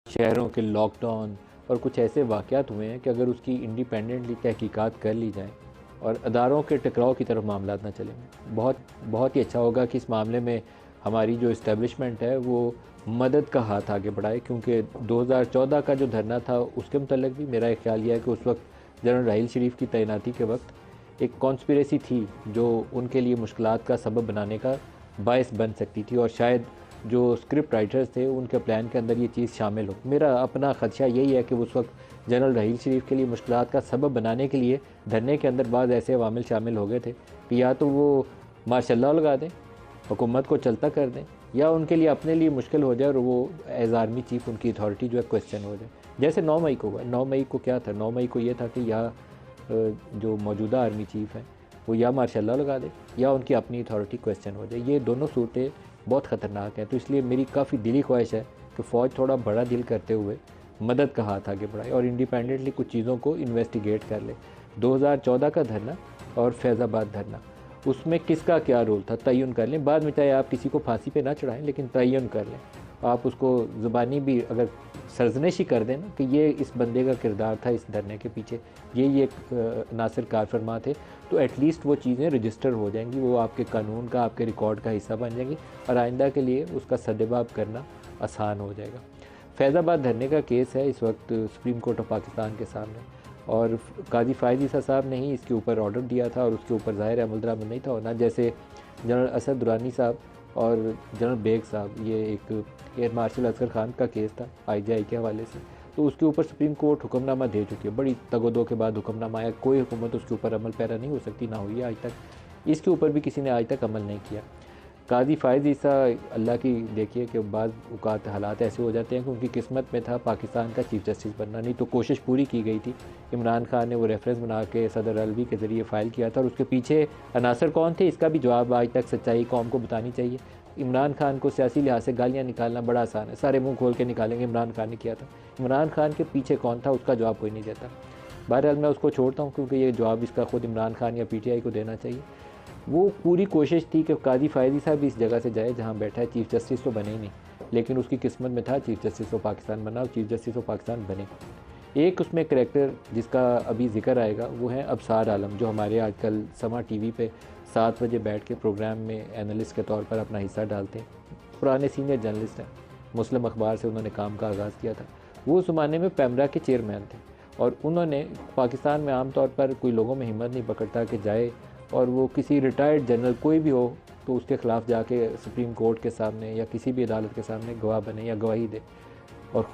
शहरों के लॉकडाउन और कुछ ऐसे वाक़यात हुए हैं कि अगर उसकी इंडिपेंडेंटली तहकीकात कर ली जाए और अदारों के टकराव की तरफ मामला ना चले, बहुत बहुत ही अच्छा होगा कि इस मामले में हमारी जो इस्टेब्लिशमेंट है वो मदद का हाथ आगे बढ़ाए। क्योंकि 2014 का जो धरना था उसके मतलब भी मेरा एक ख्याल यह है कि उस वक्त जनरल राहील शरीफ की तैनाती के वक्त एक कॉन्स्पिरेसी थी जो उनके लिए मुश्किलात का सबब बनाने का बायस बन सकती थी, और शायद जो स्क्रिप्ट राइटर्स थे उनके प्लान के अंदर ये चीज़ शामिल हो। मेरा अपना ख़दशा यही है कि उस वक्त जनरल राहील शरीफ के लिए मुश्किलात का सबब बनाने के लिए धरने के अंदर बाद ऐसे अवामिल शामिल हो गए थे कि या तो वो मार्शल लॉ लगा दें, हुकूमत को चलता कर दें, या उनके लिए अपने लिए मुश्किल हो जाए और वो एज आर्मी चीफ उनकी अथॉरिटी जो है क्वेश्चन हो जाए। जैसे 9 मई को हुआ। 9 मई को क्या था? 9 मई को ये था कि या जो मौजूदा आर्मी चीफ हैं वो या मार्शल लॉ लगा दे या उनकी अपनी अथॉरिटी क्वेश्चन हो जाए। ये दोनों सूरतें बहुत ख़तरनाक हैं। तो इसलिए मेरी काफ़ी दिली ख्वाहिश है कि फ़ौज थोड़ा बड़ा दिल करते हुए मदद का हाथ आगे बढ़ाए और इंडिपेंडेंटली कुछ चीज़ों को इन्वेस्टिगेट कर ले। 2014 का धरना और फैज़ाबाद धरना, उसमें किसका क्या रोल था तयन कर लें। बाद में चाहे आप किसी को फांसी पे ना चढ़ाएं, लेकिन तयन कर लें। आप उसको ज़ुबानी भी अगर सरजनिश ही कर दें ना कि ये इस बंदे का किरदार था इस धरने के पीछे, ये नासिर कार फरमा थे, तो एटलीस्ट वो चीज़ें रजिस्टर हो जाएंगी, वो आपके कानून का, आपके रिकॉर्ड का हिस्सा बन जाएंगी और आइंदा के लिए उसका सद्देबाब करना आसान हो जाएगा। फैज़ाबाद धरने का केस है इस वक्त सुप्रीम कोर्ट ऑफ पाकिस्तान के सामने, और काजी फ़ायज़ ईसा साहब ने ही इसके ऊपर ऑर्डर दिया था और उसके ऊपर ज़ाहिर अमल दरामद नहीं था होना। जैसे जनरल असद दुरानी साहब और जनरल बेग साहब, ये एक एयर मार्शल असगर खान का केस था IGI के हवाले से, तो उसके ऊपर सुप्रीम कोर्ट हुक्मनामा दे चुकी है। बड़ी तगोदो के बाद हुक्मनामा आया, कोई हुकूमत उसके ऊपर अमल पैरा नहीं हो सकती, ना हुई है आज तक। इसके ऊपर भी किसी ने आज तक अमल नहीं किया। काजी फ़ायज़ ईसा, अल्लाह की देखिए कि बाज़ औक़ात हालात ऐसे हो जाते हैं कि उनकी किस्मत में था पाकिस्तान का चीफ़ जस्टिस बनना, नहीं तो कोशिश पूरी की गई थी। इमरान खान ने वो रेफरेंस बना के सदर अलवी के ज़रिए फ़ाइल किया था और उसके पीछे अनासर कौन थे इसका भी जवाब आज तक सच्चाई कौम को बतानी चाहिए। इमरान खान को सियासी लिहाज से गालियाँ निकालना बड़ा आसान है, सारे मुँह खोल के निकालेंगे इमरान खान ने किया था। इमरान खान के पीछे कौन था उसका जवाब कोई नहीं देता। बहरहाल मैं उसको छोड़ता हूँ क्योंकि ये जवाब इसका ख़ुद इमरान खान या PTI को देना चाहिए। वो पूरी कोशिश थी कि काजी फ़ायज़ ईसा भी इस जगह से जाए जहाँ बैठा है। चीफ़ जस्टिस तो बने ही नहीं, लेकिन उसकी किस्मत में था चीफ़ जस्टिस ऑफ पाकिस्तान बना और चीफ़ जस्टिस ऑफ पाकिस्तान बने। एक उसमें करैक्टर जिसका अभी ज़िक्र आएगा वो है अबसार आलम, जो हमारे आजकल समा TV पे 7 बजे बैठ के प्रोग्राम में एनालिस्ट के तौर पर अपना हिस्सा डालते हैं। पुराने सीनियर जर्नलिस्ट हैं, मुस्लिम अखबार से उन्होंने काम का आगाज़ किया था। वो उस ज़माने में पैमरा के चेयरमैन थे और उन्होंने पाकिस्तान में आम तौर पर कोई लोगों में हिम्मत नहीं पकड़ता कि जाए और वो किसी रिटायर्ड जनरल कोई भी हो तो उसके ख़िलाफ़ जाके सुप्रीम कोर्ट के सामने या किसी भी अदालत के सामने गवाह बने या गवाही दे, और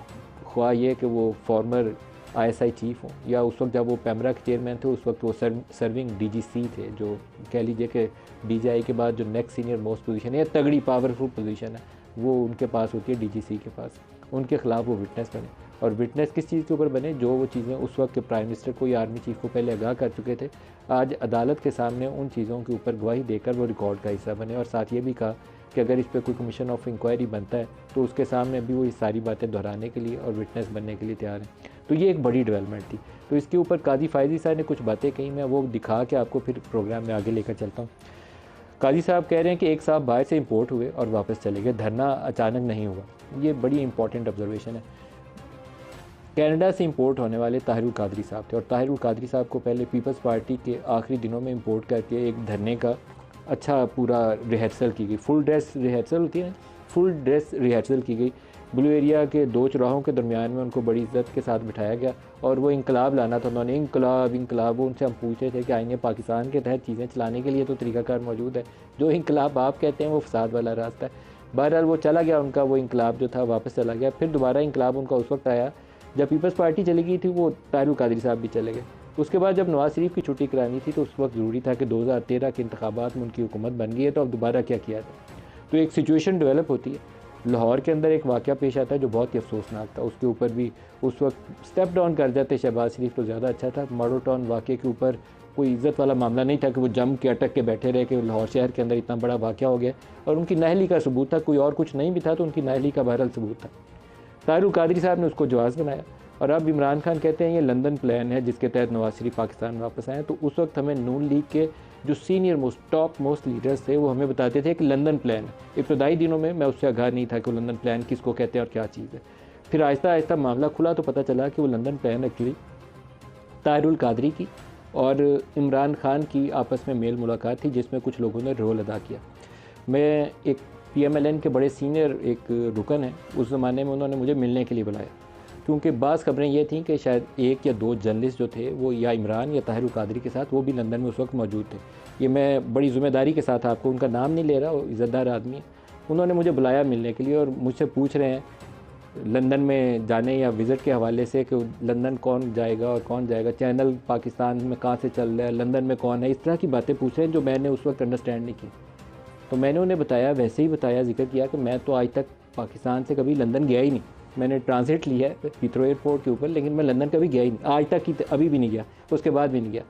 ख्वाह ये कि वो फॉर्मर ISI चीफ़ हो या उस वक्त जब वो पैमरा के चेयरमैन थे उस वक्त वो सर्विंग DGC थे, जो कह लीजिए कि DJI के बाद जो नेक्स्ट सीनियर मोस्ट पोजीशन है या तगड़ी पावरफुल पोजीशन है वो उनके पास होती है, DGC के पास। उनके ख़िलाफ़ वो विटनेस बने, और विटनेस किस चीज़ के ऊपर बने? जो वो चीज़ें उस वक्त के प्राइम मिनिस्टर को या आर्मी चीफ को पहले आगाह कर चुके थे, आज अदालत के सामने उन चीज़ों के ऊपर गवाही देकर वो रिकॉर्ड का हिस्सा बने। और साथ ये भी कहा कि अगर इस पर कोई कमीशन ऑफ इंक्वायरी बनता है तो उसके सामने भी वो ये सारी बातें दोहराने के लिए और विटनेस बनने के लिए तैयार हैं। तो ये एक बड़ी डेवलपमेंट थी। तो इसके ऊपर काजी फ़ायज़ ईसा ने कुछ बातें कही, मैं वो दिखा के आपको फिर प्रोग्राम में आगे लेकर चलता हूँ। काजी साहब कह रहे हैं कि एक साहब बाहर से इंपोर्ट हुए और वापस चले गए, धरना अचानक नहीं हुआ। ये बड़ी इंपॉर्टेंट ऑब्जर्वेशन है। कनाडा से इंपोर्ट होने वाले ताहिरुल कादरी साहब थे और ताहिरुल कादरी साहब को पहले पीपल्स पार्टी के आखिरी दिनों में इंपोर्ट करके एक धरने का अच्छा पूरा रिहर्सल की गई। फुल ड्रेस रिहर्सल होती है, फुल ड्रेस रिहर्सल की गई। ब्लू एरिया के 2 चौराहों के दरमियान में उनको बड़ी इज्जत के साथ बिठाया गया और वो इंकलाब लाना था उन्होंने। इंकलाब उनसे हम पूछे थे कि आइए पाकिस्तान के तहत चीज़ें चलाने के लिए तो तरीक़ाकार मौजूद है, जो इंकलाब आप कहते हैं वो फसाद वाला रास्ता है। बहरहाल वो चला गया, उनका वो इंकलाब जो था वापस चला गया। फिर दोबारा इंकलाब उनका उस वक्त आया जब पीपल्स पार्टी चली गई थी, वो ताहिरुल कादरी साहब भी चले गए। उसके बाद जब नवाज़ शरीफ की छुट्टी करानी थी तो उस वक्त ज़रूरी था कि 2013 के इंतखाबात में उनकी हुकूमत बन गई है, तो अब दोबारा क्या किया जाए। तो एक सिचुएशन डेवलप होती है। लाहौर के अंदर एक वाक़या पेश आता है जो बहुत ही अफसोसनाक था, उसके ऊपर भी उस वक्त स्टेप डाउन कर जाते शहबाज शरीफ तो ज़्यादा अच्छा था। मॉडल टाउन वाक़े के ऊपर कोई इज़्ज़त वाला मामला नहीं था कि वो जम के अटक के बैठे रहे कि लाहौर शहर के अंदर इतना बड़ा वाक़या हो गया, और उनकी नाअहली का सबूत था, कोई और कुछ नहीं भी था तो उनकी नाअहली का बहरहाल सबूत था। ताहिरुल कादरी साहब ने उसको जवाज़ बनाया और अब इमरान खान कहते हैं ये लंदन प्लान है जिसके तहत नवाज शरीफ पाकिस्तान वापस आए। तो उस वक्त हमें नून लीग के जो senior most top most leaders थे वो हमें बताते थे कि लंदन प्लान। इब्तदाई दिनों में मैं उससे आगाह नहीं था कि लंदन प्लान किसको कहते हैं और क्या चीज़ है। फिर आहिस्ता आहिस्ता मामला खुला तो पता चला कि वो London plan actually Tahirul Qadri की और इमरान खान की आपस में मेल मुलाकात थी, जिसमें कुछ लोगों ने रोल अदा किया। मैं एक PMLN के बड़े सीनियर एक रुकन है, उस ज़माने में उन्होंने मुझे मिलने के लिए बुलाया, क्योंकि बाज़ खबरें ये थीं कि शायद एक या दो जर्नलिस्ट जो थे वो या इमरान या ताहिरुल कादरी के साथ वो भी लंदन में उस वक्त मौजूद थे। ये मैं बड़ी ज़िम्मेदारी के साथ आपको उनका नाम नहीं ले रहा, वो इज़्ज़तदार आदमी है। उन्होंने मुझे बुलाया मिलने के लिए और मुझसे पूछ रहे हैं लंदन में जाने या विज़िट के हवाले से कि लंदन कौन जाएगा और कौन जाएगा, चैनल पाकिस्तान में कहाँ से चल रहा है, लंदन में कौन है, इस तरह की बातें पूछ रहे हैं जो मैंने उस वक्त अंडरस्टैंड नहीं की। तो मैंने उन्हें बताया, वैसे ही बताया, जिक्र किया कि मैं तो आज तक पाकिस्तान से कभी लंदन गया ही नहीं। मैंने ट्रांजिट लिया है हीथ्रो एयरपोर्ट के ऊपर, लेकिन मैं लंदन कभी गया ही नहीं, आज तक की अभी भी नहीं गया, उसके बाद भी नहीं गया।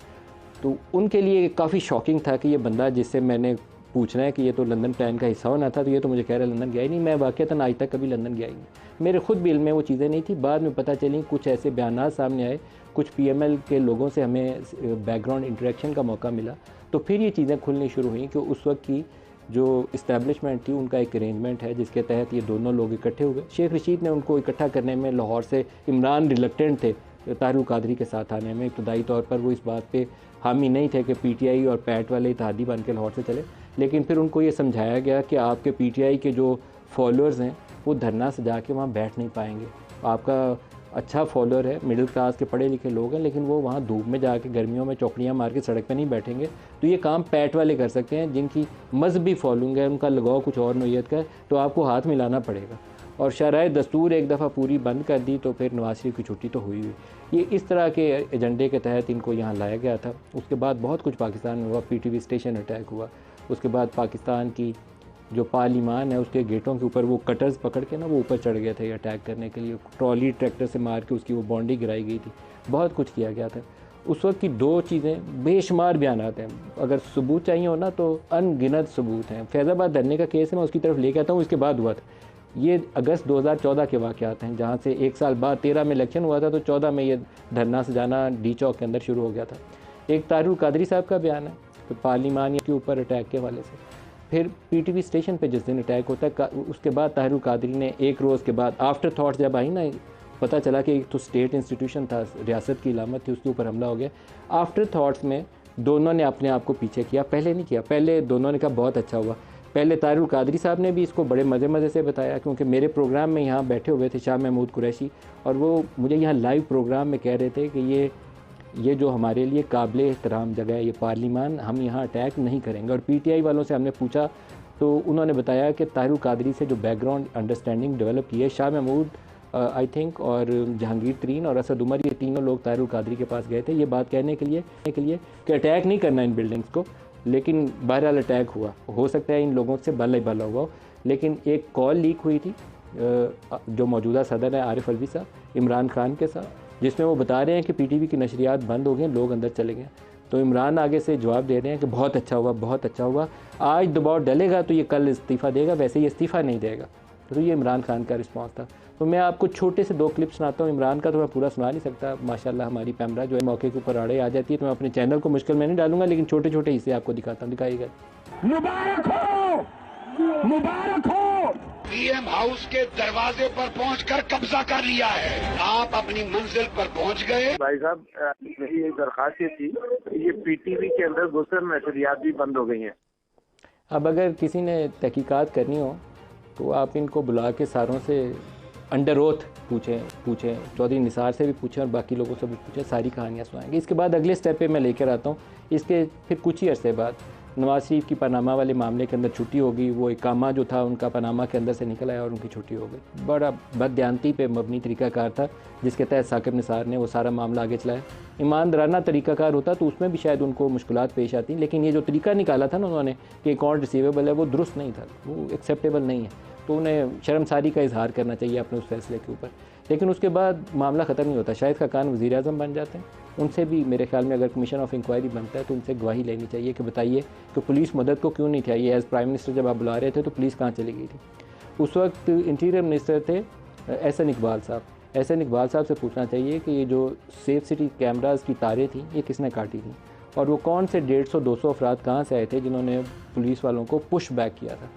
तो उनके लिए काफ़ी शॉकिंग था कि ये बंदा जिससे मैंने पूछना है कि ये तो लंदन प्लान का हिस्सा होना था, तो ये तो मुझे कह रहा है लंदन गया ही नहीं। मैं वाक़ईतन आज तक कभी लंदन गया ही नहीं, मेरे खुद भी इल्म में वो चीज़ें नहीं थी। बाद में पता चली, कुछ ऐसे बयानात सामने आए, कुछ PML के लोगों से हमें बैकग्राउंड इंटरेक्शन का मौका मिला, तो फिर ये चीज़ें खुलनी शुरू हुई कि उस वक्त की जो इस्टेब्लिशमेंट थी उनका एक अरेंजमेंट है जिसके तहत ये दोनों लोग इकट्ठे हुए। शेख रशीद ने उनको इकट्ठा करने में लाहौर से, इमरान रिलक्टेंट थे ताहिरुल कादरी के साथ आने में, इब्तदाई तौर पर वो इस बात पे हामी नहीं थे कि PTI और पैट वाले इत्तेहादी बन के लाहौर से चले, लेकिन फिर उनको ये समझाया गया कि आपके PTI के जो फॉलोअर्स हैं वो धरना सजा के वहाँ बैठ नहीं पाएंगे। आपका अच्छा फॉलोअर है, मिडिल क्लास के पढ़े लिखे लोग हैं, लेकिन वो वहाँ धूप में जाके गर्मियों में चौकड़ियाँ मार के सड़क पे नहीं बैठेंगे। तो ये काम पैट वाले कर सकते हैं जिनकी मजहबी फॉलोइंग है, उनका लगाव कुछ और नोयत का है, तो आपको हाथ मिलाना पड़ेगा। और शराय दस्तूर एक दफ़ा पूरी बंद कर दी तो फिर नवाज शरीफ की छुट्टी तो हुई। ये इस तरह के एजेंडे के तहत इनको यहाँ लाया गया था। उसके बाद बहुत कुछ पाकिस्तान में हुआ, PTV स्टेशन अटैक हुआ, उसके बाद पाकिस्तान की जो पार्लिमान है उसके गेटों के ऊपर वो कटर्स पकड़ के ना वो ऊपर चढ़ गए थे अटैक करने के लिए, ट्रॉली ट्रैक्टर से मार के उसकी वो बाउंड्री गिराई गई थी, बहुत कुछ किया गया था। उस वक्त की दो चीज़ें बेशुमार बयानात हैं, अगर सबूत चाहिए हो ना तो अनगिनत सबूत हैं। फैज़ाबाद धरने का केस है, मैं उसकी तरफ लेके आता हूँ, इसके बाद हुआ था। ये अगस्त 2014 के वाक़यात हैं, जहाँ से एक साल बाद 13 में इलेक्शन हुआ था, तो 14 में ये धरना सजाना डी चौक के अंदर शुरू हो गया था। एक ताहिरुल कादरी साहब का बयान है तो पार्लिमान के ऊपर अटैक के हवाले से, फिर PTV स्टेशन पे जिस दिन अटैक होता है उसके बाद ताहिरुल कादरी ने एक रोज़ के बाद आफ्टर थॉट्स जब आई ना, पता चला कि एक तो स्टेट इंस्टीट्यूशन था, रियासत की इलामत थी, उसके ऊपर हमला हो गया। आफ्टर थॉट्स में दोनों ने अपने आप को पीछे किया, पहले नहीं किया। पहले दोनों ने कहा बहुत अच्छा हुआ, पहले ताहिरुल कादरी साहब ने भी इसको बड़े मज़े से बताया, क्योंकि मेरे प्रोग्राम में यहाँ बैठे हुए थे शाह महमूद कुरैशी, और वो मुझे यहाँ लाइव प्रोग्राम में कह रहे थे कि ये जो हमारे लिए काबिल एहतराम जगह है, ये पार्लिमान, हम यहाँ अटैक नहीं करेंगे। और PTI वालों से हमने पूछा तो उन्होंने बताया कि ताहिरुल कादरी से जो बैकग्राउंड अंडरस्टैंडिंग डेवलप की है, शाह महमूद आई थिंक और जहांगीर तरीन और असद उमर, ये तीनों लोग ताहिरुल कादरी के पास गए थे ये बात कहने के लिए कि अटैक नहीं करना इन बिल्डिंग्स को, लेकिन बहरहाल अटैक हुआ। हो सकता है इन लोगों से भला ही भला हुआ हो, लेकिन एक कॉल लीक हुई थी जो मौजूदा सदर है आरिफ अलवी साहब, इमरान खान के साथ, जिसमें वो बता रहे हैं कि PTV की नशरियात बंद हो गए, लोग अंदर चले गए। तो इमरान आगे से जवाब दे रहे हैं कि बहुत अच्छा हुआ, बहुत अच्छा हुआ, आज दबाव डलेगा तो ये कल इस्तीफ़ा देगा, वैसे ये इस्तीफ़ा नहीं देगा। तो ये इमरान खान का रिस्पॉन्स था। तो मैं आपको छोटे से 2 क्लिप सुनाता हूँ इमरान का, तो मैं पूरा सुना नहीं सकता, माशाल्लाह हमारी पैमरा जो है मौके के ऊपर आड़े आ जाती है, तो मैं अपने चैनल को मुश्किल में नहीं डालूंगा, लेकिन छोटे छोटे हिस्से आपको दिखाता हूँ, दिखाइएगा। मुबारक हो, मुबारक हो, PM हाउस के दरवाजे पर पहुंचकर कब्जा कर लिया है, आप अपनी मंजिल पर पहुंच गए। भाई साहब, मेरी एक दरख्वास्त थी, ये PTV के अंदर गुस्सन नशरियात भी बंद हो गई हैं। अब अगर किसी ने तहकीकात करनी हो तो आप इनको बुला के सारों से अंडर ओथ पूछें, चौधरी निसार से भी पूछें और बाकी लोगों से भी पूछें, सारी कहानियाँ सुनाएंगे। इसके बाद अगले स्टेप पे मैं लेकर आता हूँ, इसके फिर कुछ ही अरसे बाद नवाज शरीफ की पनामा वाले मामले के अंदर छुट्टी होगी, वो इकामा जो था उनका पनामा के अंदर से निकल आया और उनकी छुट्टी हो गई। बड़ा बददियानती पे मबनी तरीक़ाकार था जिसके तहत साकिब निसार ने वो सारा मामला आगे चलाया। ईमानदाराना तरीक़ाकार होता तो उसमें भी शायद उनको मुश्किलात पेश आती, लेकिन ये जो तरीका निकाला था ना उन्होंने कि अकाउंट रिसीवेबल है, वो दुरुस्त नहीं था, वो एक्सेप्टेबल नहीं है। तो उन्हें शर्मसारी का इजहार करना चाहिए अपने उस फैसले के ऊपर। लेकिन उसके बाद मामला ख़त्म नहीं होता, शाहिद खाकान वज़ीर आज़म बन जाते हैं, उनसे भी मेरे ख्याल में अगर कमीशन ऑफ इंक्वायरी बनता है तो उनसे गवाही लेनी चाहिए कि बताइए कि पुलिस मदद को क्यों नहीं चाहिए। एज़ प्राइम मिनिस्टर जब आप बुला रहे थे तो पुलिस कहाँ चली गई थी? उस वक्त इंटीरियर मिनिस्टर थे एहसन इकबाल साहब। एहसन इकबाल साहब से पूछना चाहिए कि ये जो सेफ सिटी कैमराज़ की तारें थी ये किसने काटी थी, और वो कौन से 150-200 अफराद कहाँ से आए थे जिन्होंने पुलिस वालों को पुश बैक किया था।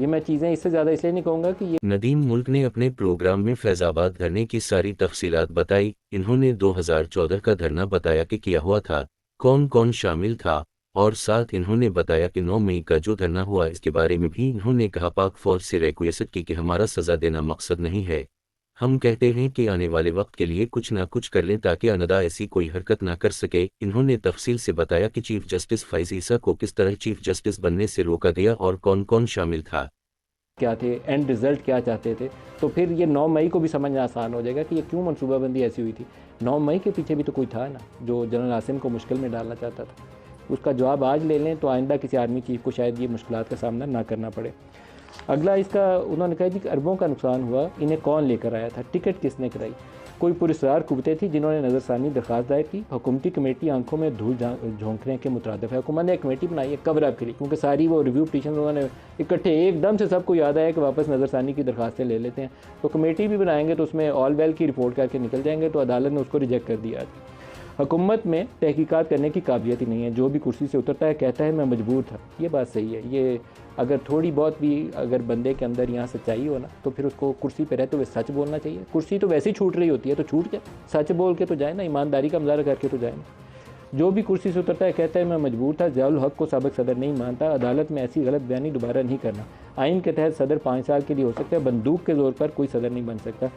ये मैं चीज़ें इससे ज़्यादा इसलिए नहीं कहूँगा कि ये नदीम मुल्क ने अपने प्रोग्राम में फैज़ाबाद धरने की सारी तफसीलात बताई। इन्होंने 2014 का धरना बताया कि किया हुआ था, कौन कौन शामिल था, और साथ इन्होंने बताया कि 9 मई का जो धरना हुआ इसके बारे में भी इन्होंने कहा पाक फौज से रिक्वेस्ट की कि हमारा सज़ा देना मकसद नहीं है, हम कहते हैं कि आने वाले वक्त के लिए कुछ ना कुछ कर लें ताकि आइंदा ऐसी कोई हरकत ना कर सके। इन्होंने तफसील से बताया कि चीफ जस्टिस फैज़ ईसा को किस तरह चीफ जस्टिस बनने से रोका गया और कौन कौन शामिल था, क्या थे, एंड रिज़ल्ट क्या चाहते थे। तो फिर ये 9 मई को भी समझना आसान हो जाएगा कि ये क्यों मनसूबाबंदी ऐसी हुई थी। 9 मई के पीछे भी तो कोई था ना जो जनरल आसिम को मुश्किल में डालना चाहता था। उसका जवाब आज ले लें तो आइंदा किसी आर्मी चीफ को शायद ये मुश्किलात का सामना ना करना पड़े। अगला इसका उन्होंने कहा कि अरबों का नुकसान हुआ, इन्हें कौन लेकर आया था, टिकट किसने कराई। कोई पुरस्कार कुबतें थी जिन्होंने नज़रसानी दरख्वास्त दायर की। हुकूमती कमेटी आंखों में धूल झोंकने के मुतरादिफ है। हुकूमत ने एक कमेटी बनाई है कवर अप के लिए, क्योंकि सारी वो रिव्यू पिटीशन उन्होंने इकट्ठे एकदम से सबको याद आया कि वापस नज़रसानी की दरख्वास्तें ले लेते हैं, तो कमेटी भी बनाएंगे तो उसमें ऑल वेल की रिपोर्ट करके निकल जाएंगे। तो अदालत ने उसको रिजेक्ट कर दिया। हुकूमत में तहकीकात करने की काबिलियत ही नहीं है। जो भी कुर्सी से उतरता है कहता है मैं मजबूर था। ये बात सही है। ये अगर थोड़ी बहुत भी अगर बंदे के अंदर यहाँ सच्चाई हो ना तो फिर उसको कुर्सी पे रहते हुए सच बोलना चाहिए। कुर्सी तो वैसे ही छूट रही होती है तो छूट जाए, सच बोल के तो जाए ना, ईमानदारी का मुजाहरा करके तो जाए ना। जो भी कुर्सी से उतरता है कहता है मैं मजबूर था। ज़ियाउल हक को साबिक सदर नहीं मानता। अदालत में ऐसी गलत बयानी दोबारा नहीं करना। आइन के तहत सदर 5 साल के लिए हो सकता है, बंदूक के ज़ोर पर कोई सदर नहीं बन सकता।